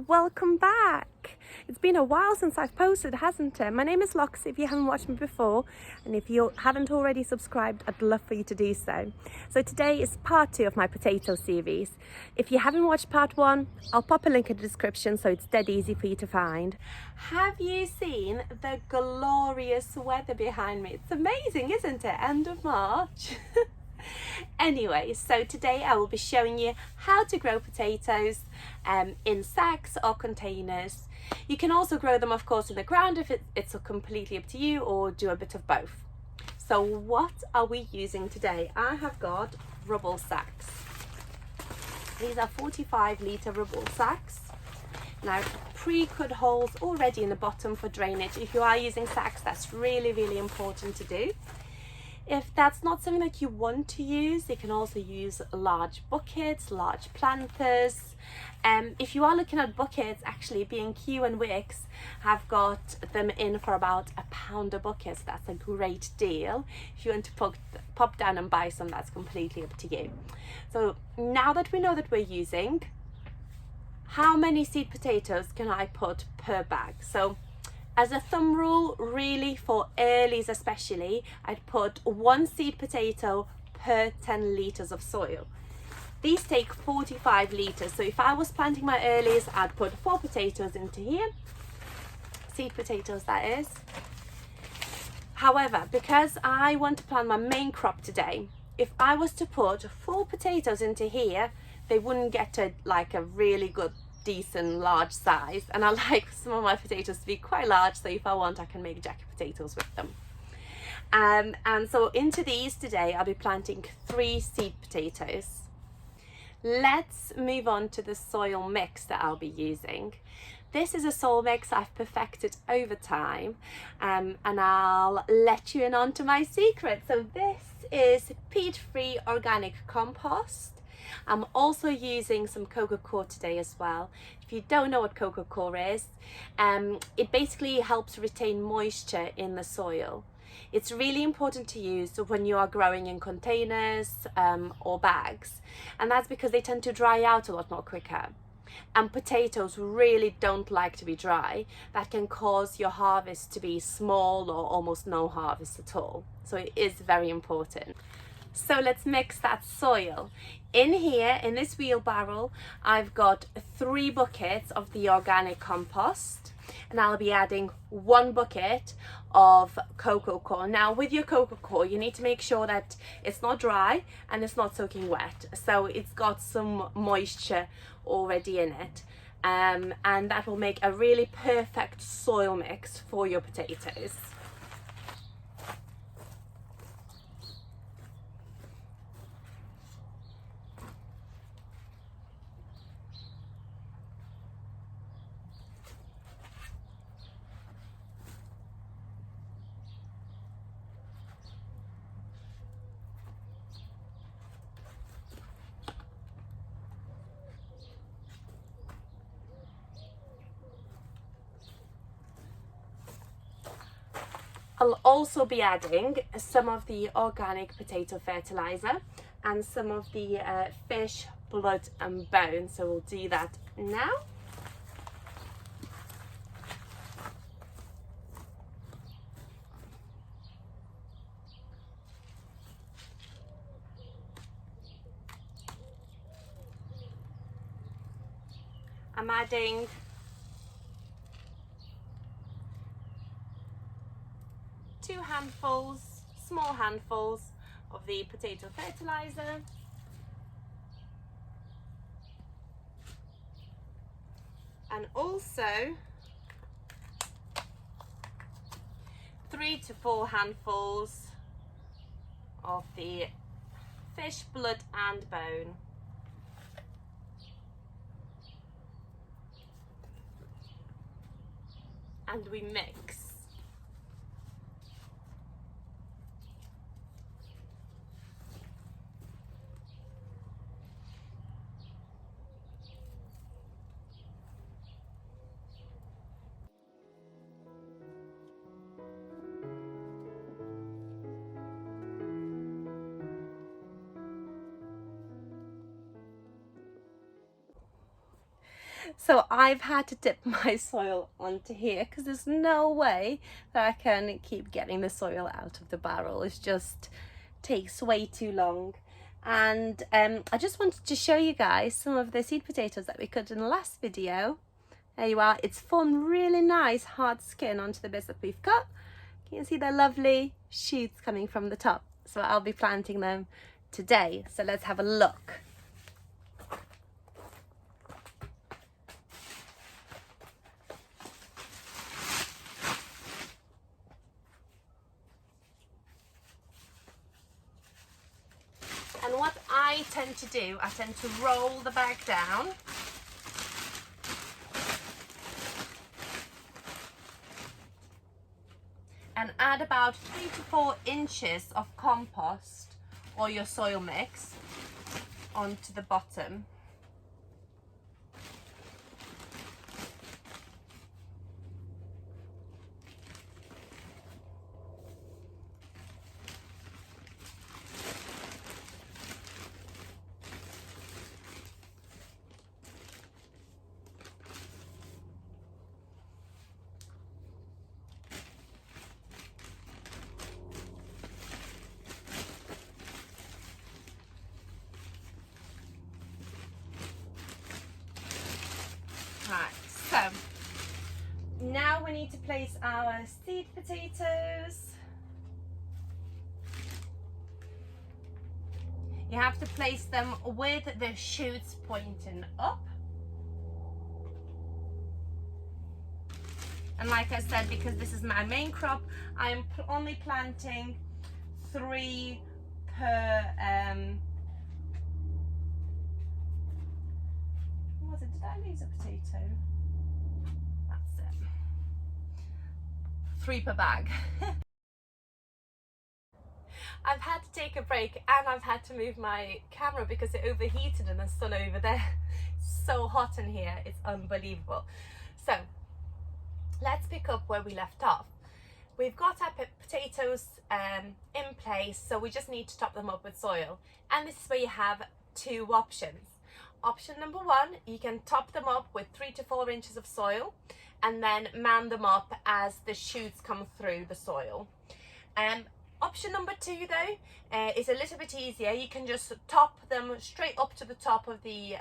welcome back. It's been a while since I've posted, hasn't it? My name is Lox if you haven't watched me before, and if you haven't already subscribed, I'd love for you to do so. So today is part 2 of my potato series. If you haven't watched part 1, I'll pop a link in the description so it's dead easy for you to find. Have you seen the glorious weather behind me? It's amazing, isn't it? End of March. Anyway, so today I will be showing you how to grow potatoes in sacks or containers. You can also grow them, of course, in the ground if it's completely up to you, or do a bit of both. So what are we using today? I have got rubble sacks. These are 45-litre rubble sacks. Now, pre-cut holes already in the bottom for drainage. If you are using sacks, that's really important to do. If that's not something that you want to use, you can also use large buckets, large planters. If you are looking at buckets, actually B&Q and Wicks have got them in for about £1 a bucket. So that's a great deal. If you want to pop down and buy some, that's completely up to you. So now that we know that we're using, how many seed potatoes can I put per bag? So as a thumb rule, really for earlies especially, I'd put 1 seed potato per 10 litres of soil. These take 45 litres, so if I was planting my earlies, I'd put 4 potatoes into here, seed potatoes that is. However, because I want to plant my main crop today, if I was to put 4 potatoes into here, they wouldn't get to like a really good decent large size, and I like some of my potatoes to be quite large, so if I want I can make jacket potatoes with them. And so into these today I'll be planting 3 seed potatoes. Let's move on to the soil mix that I'll be using. This is a soil mix I've perfected over time, and I'll let you in onto my secret. So this is peat-free organic compost. I'm also using some coco coir today as well. If you don't know what coco coir is, it basically helps retain moisture in the soil. It's really important to use when you are growing in containers or bags, and that's because they tend to dry out a lot more quicker. And potatoes really don't like to be dry. That can cause your harvest to be small or almost no harvest at all. So it is very important. So let's mix that soil. In here, in this wheelbarrow, I've got 3 buckets of the organic compost, and I'll be adding 1 bucket of coco coir. Now with your coco coir, you need to make sure that it's not dry and it's not soaking wet. So it's got some moisture already in it. And that will make a really perfect soil mix for your potatoes. I'll also be adding some of the organic potato fertilizer and some of the fish blood and bone. So we'll do that now. I'm adding small handfuls of the potato fertilizer, and also 3 to 4 handfuls of the fish blood and bone. And we mix. So I've had to dip my soil onto here because there's no way that I can keep getting the soil out of the barrel. It just takes way too long. And I just wanted to show you guys some of the seed potatoes that we cut in the last video. There you are. It's formed really nice hard skin onto the bits that we've cut. You can see the lovely shoots coming from the top. So I'll be planting them today. So let's have a look. And what I tend to do, I tend to roll the bag down. And add about 3 to 4 inches of compost or your soil mix onto the bottom. Right, so now we need to place our seed potatoes. You have to place them with the shoots pointing up. And like I said, because this is my main crop, I'm only planting 3 per did I lose a potato? That's it. 3 per bag. I've had to take a break and I've had to move my camera because it overheated in the sun over there. It's so hot in here, it's unbelievable. So let's pick up where we left off. We've got our potatoes in place, so we just need to top them up with soil. And this is where you have 2 options. Option number 1, you can top them up with 3 to 4 inches of soil and then man them up as the shoots come through the soil. Option number 2 though is a little bit easier. You can just top them straight up to the top of the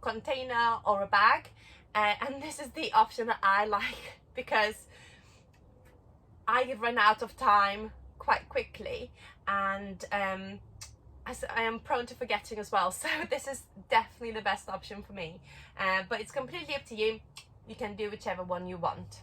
container or a bag, and this is the option that I like because I run out of time quite quickly, and I am prone to forgetting as well, so this is definitely the best option for me, but it's completely up to you. You can do whichever one you want.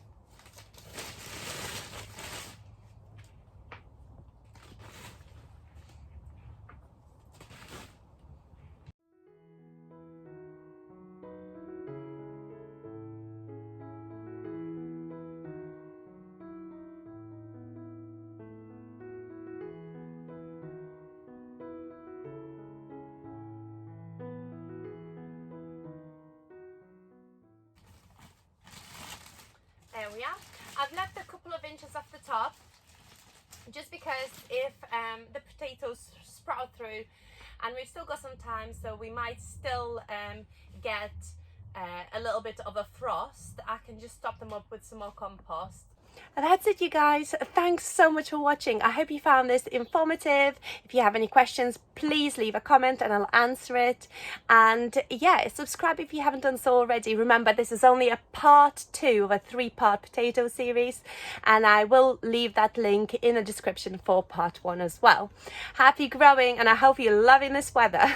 There we are. I've left a couple of inches off the top just because if the potatoes sprout through, and we've still got some time, so we might still get a little bit of a frost, I can just top them up with some more compost. And that's it, you guys. Thanks so much for watching. I hope you found this informative. If you have any questions, please leave a comment and I'll answer it. And yeah, subscribe if you haven't done so already. Remember, this is only a part 2 of a 3-part potato series, and I will leave that link in the description for part 1 as well. Happy growing, and I hope you're loving this weather.